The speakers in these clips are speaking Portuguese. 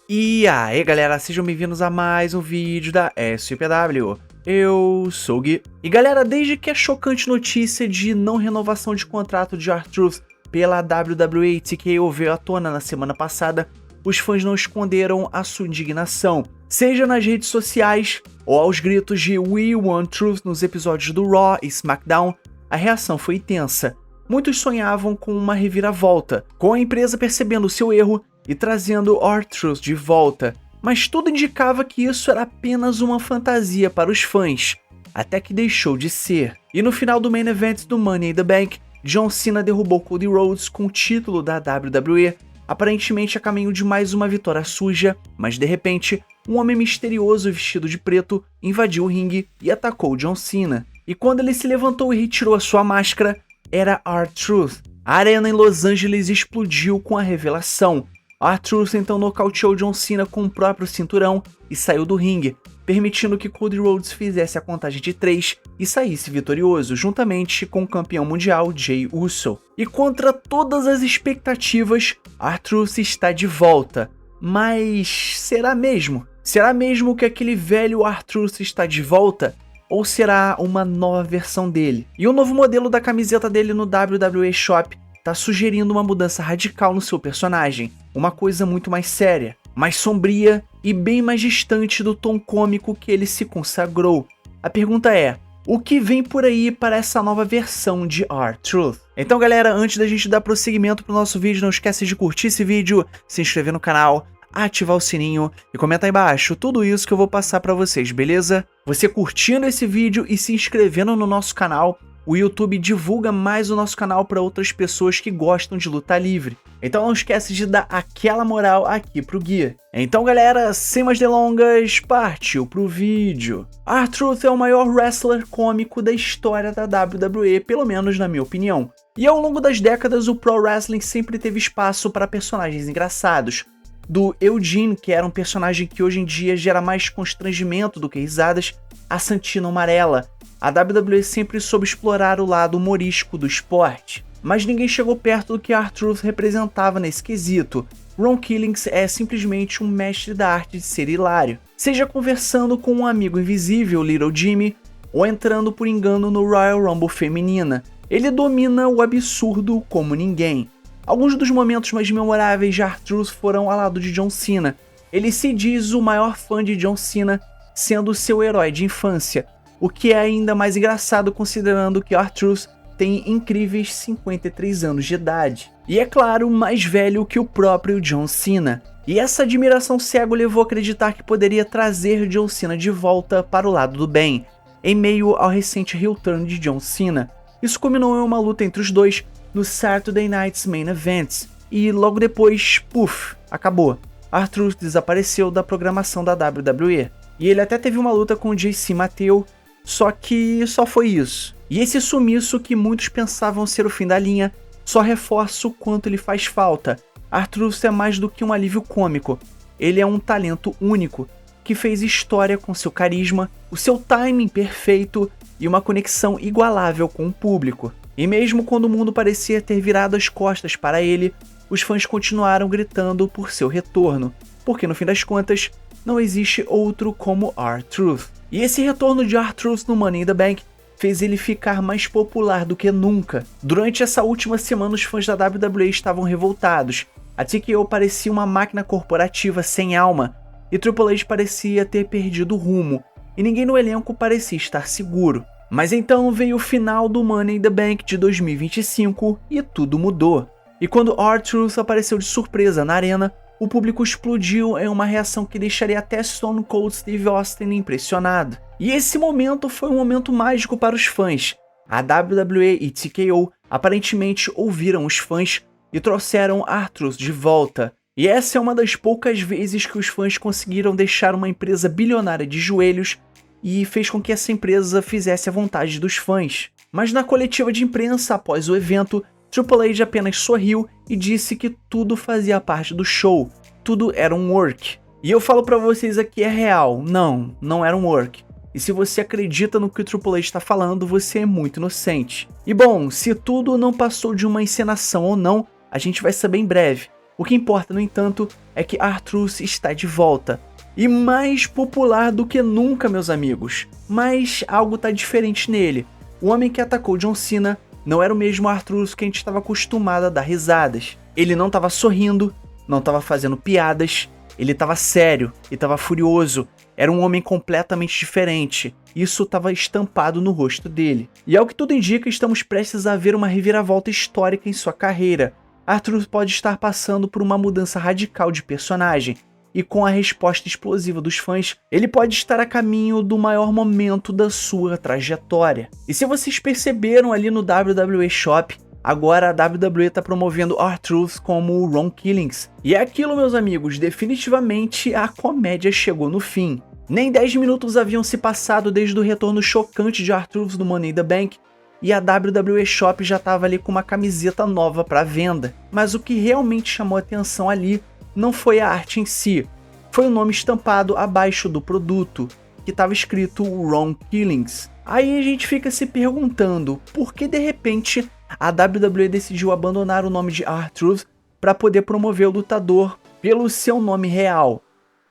E aí galera, sejam bem-vindos a mais um vídeo da SPW. Eu sou o Gui. E galera, desde que a chocante notícia de não renovação de contrato de R-Truth pela WWE e TKO veio à tona na semana passada, os fãs não esconderam a sua indignação, seja nas redes sociais ou aos gritos de We Want Truth nos episódios do Raw e SmackDown. A reação foi intensa. Muitos sonhavam com uma reviravolta, com a empresa percebendo seu erro e trazendo R-Truth de volta, mas tudo indicava que isso era apenas uma fantasia para os fãs, até que deixou de ser. E no final do Main Event do Money in the Bank, John Cena derrubou Cody Rhodes com o título da WWE, aparentemente a caminho de mais uma vitória suja, mas de repente, um homem misterioso vestido de preto invadiu o ringue e atacou John Cena. E quando ele se levantou e retirou a sua máscara, era R-Truth. A arena em Los Angeles explodiu com a revelação. R-Truth então nocauteou John Cena com o próprio cinturão e saiu do ringue, permitindo que Cody Rhodes fizesse a contagem de 3 e saísse vitorioso, juntamente com o campeão mundial Jey Uso. E contra todas as expectativas, R-Truth está de volta. Mas será mesmo? Será mesmo que aquele velho R-Truth está de volta? Ou será uma nova versão dele? E o novo modelo da camiseta dele no WWE Shop tá sugerindo uma mudança radical no seu personagem, uma coisa muito mais séria, mais sombria e bem mais distante do tom cômico que ele se consagrou. A pergunta é, o que vem por aí para essa nova versão de R-Truth? Então galera, antes da gente dar prosseguimento pro nosso vídeo, não esquece de curtir esse vídeo, se inscrever no canal, ativar o sininho e comentar aí embaixo tudo isso que eu vou passar pra vocês, beleza? Você curtindo esse vídeo e se inscrevendo no nosso canal, o YouTube divulga mais o nosso canal para outras pessoas que gostam de luta livre. Então não esquece de dar aquela moral aqui pro Gui. Então galera, sem mais delongas, partiu pro vídeo. R-Truth é o maior wrestler cômico da história da WWE, pelo menos na minha opinião. E ao longo das décadas o Pro Wrestling sempre teve espaço para personagens engraçados. Do Eugene, que era um personagem que hoje em dia gera mais constrangimento do que risadas, a Santina Amarela. A WWE sempre soube explorar o lado humorístico do esporte, mas ninguém chegou perto do que R-Truth representava nesse quesito. Ron Killings é simplesmente um mestre da arte de ser hilário, seja conversando com um amigo invisível, Little Jimmy, ou entrando por engano no Royal Rumble feminina. Ele domina o absurdo como ninguém. Alguns dos momentos mais memoráveis de R-Truth foram ao lado de John Cena. Ele se diz o maior fã de John Cena, sendo seu herói de infância, o que é ainda mais engraçado considerando que R-Truth tem incríveis 53 anos de idade. E é claro, mais velho que o próprio John Cena. E essa admiração cega o levou a acreditar que poderia trazer John Cena de volta para o lado do bem, em meio ao recente heel turn de John Cena. Isso culminou em uma luta entre os dois no Saturday Night's Main Event, e logo depois, puf, acabou. R-Truth desapareceu da programação da WWE. E ele até teve uma luta com o JC Matthew, só que só foi isso. E esse sumiço que muitos pensavam ser o fim da linha, só reforça o quanto ele faz falta. R-Truth é mais do que um alívio cômico, ele é um talento único, que fez história com seu carisma, o seu timing perfeito e uma conexão igualável com o público. E mesmo quando o mundo parecia ter virado as costas para ele, os fãs continuaram gritando por seu retorno, porque no fim das contas, não existe outro como R-Truth. E esse retorno de R-Truth no Money in the Bank fez ele ficar mais popular do que nunca. Durante essa última semana, os fãs da WWE estavam revoltados. A TKO parecia uma máquina corporativa sem alma, e Triple H parecia ter perdido o rumo, e ninguém no elenco parecia estar seguro. Mas então veio o final do Money in the Bank de 2025 e tudo mudou. E quando R-Truth apareceu de surpresa na arena, o público explodiu em uma reação que deixaria até Stone Cold Steve Austin impressionado. E esse momento foi um momento mágico para os fãs. A WWE e TKO aparentemente ouviram os fãs e trouxeram R-Truth de volta. E essa é uma das poucas vezes que os fãs conseguiram deixar uma empresa bilionária de joelhos e fez com que essa empresa fizesse a vontade dos fãs. Mas na coletiva de imprensa após o evento, Triple H apenas sorriu e disse que tudo fazia parte do show, tudo era um work. E eu falo pra vocês aqui, é real, não era um work. E se você acredita no que o Triple H está falando, você é muito inocente. E bom, se tudo não passou de uma encenação ou não, a gente vai saber em breve. O que importa, no entanto, é que R-Truth está de volta. E mais popular do que nunca, meus amigos. Mas algo tá diferente nele. O homem que atacou John Cena não era o mesmo R-Truth que a gente estava acostumado a dar risadas. Ele não estava sorrindo, não estava fazendo piadas, ele estava sério e estava furioso. Era um homem completamente diferente. Isso estava estampado no rosto dele. E ao que tudo indica, estamos prestes a ver uma reviravolta histórica em sua carreira. R-Truth pode estar passando por uma mudança radical de personagem. E com a resposta explosiva dos fãs, ele pode estar a caminho do maior momento da sua trajetória. E se vocês perceberam ali no WWE Shop, agora a WWE está promovendo R-Truth como o Ron Killings. E é aquilo, meus amigos, definitivamente a comédia chegou no fim. Nem 10 minutos haviam se passado desde o retorno chocante de R-Truth no Money in the Bank, e a WWE Shop já estava ali com uma camiseta nova para venda. Mas o que realmente chamou atenção ali não foi a arte em si, foi o nome estampado abaixo do produto, que estava escrito Ron Killings. Aí a gente fica se perguntando por que de repente a WWE decidiu abandonar o nome de R-Truth para poder promover o lutador pelo seu nome real.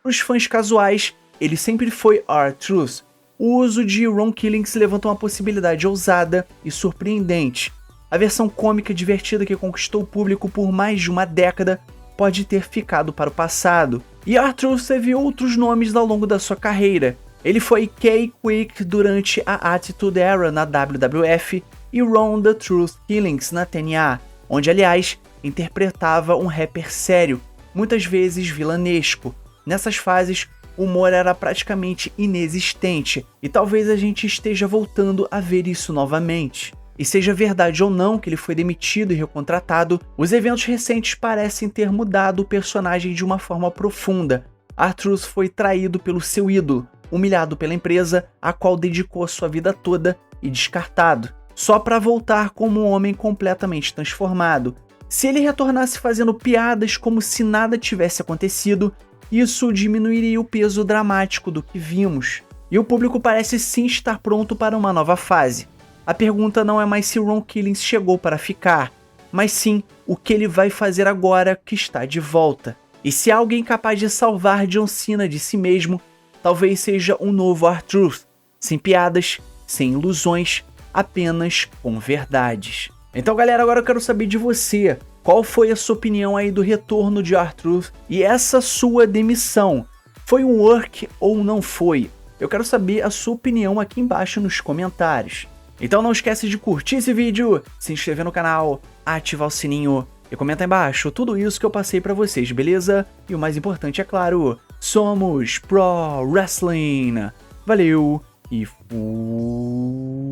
Para os fãs casuais, ele sempre foi R-Truth. O uso de Ron Killings levanta uma possibilidade ousada e surpreendente. A versão cômica e divertida que conquistou o público por mais de uma década pode ter ficado para o passado. E R-Truth teve outros nomes ao longo da sua carreira. Ele foi K-Quick durante a Attitude Era na WWF e Ron The Truth Killings na TNA, onde aliás interpretava um rapper sério, muitas vezes vilanesco. Nessas fases, o humor era praticamente inexistente e talvez a gente esteja voltando a ver isso novamente. E seja verdade ou não que ele foi demitido e recontratado, os eventos recentes parecem ter mudado o personagem de uma forma profunda. R-Truth foi traído pelo seu ídolo, humilhado pela empresa, a qual dedicou a sua vida toda, e descartado, só para voltar como um homem completamente transformado. Se ele retornasse fazendo piadas como se nada tivesse acontecido, isso diminuiria o peso dramático do que vimos. E o público parece sim estar pronto para uma nova fase. A pergunta não é mais se Ron Killings chegou para ficar, mas sim o que ele vai fazer agora que está de volta. E se há alguém capaz de salvar John Cena de si mesmo, talvez seja um novo R-Truth, sem piadas, sem ilusões, apenas com verdades. Então galera, agora eu quero saber de você, qual foi a sua opinião aí do retorno de R-Truth e essa sua demissão? Foi um work ou não foi? Eu quero saber a sua opinião aqui embaixo nos comentários. Então não esquece de curtir esse vídeo, se inscrever no canal, ativar o sininho e comenta aí embaixo tudo isso que eu passei pra vocês, beleza? E o mais importante, é claro, somos Pro Wrestling. Valeu e fui!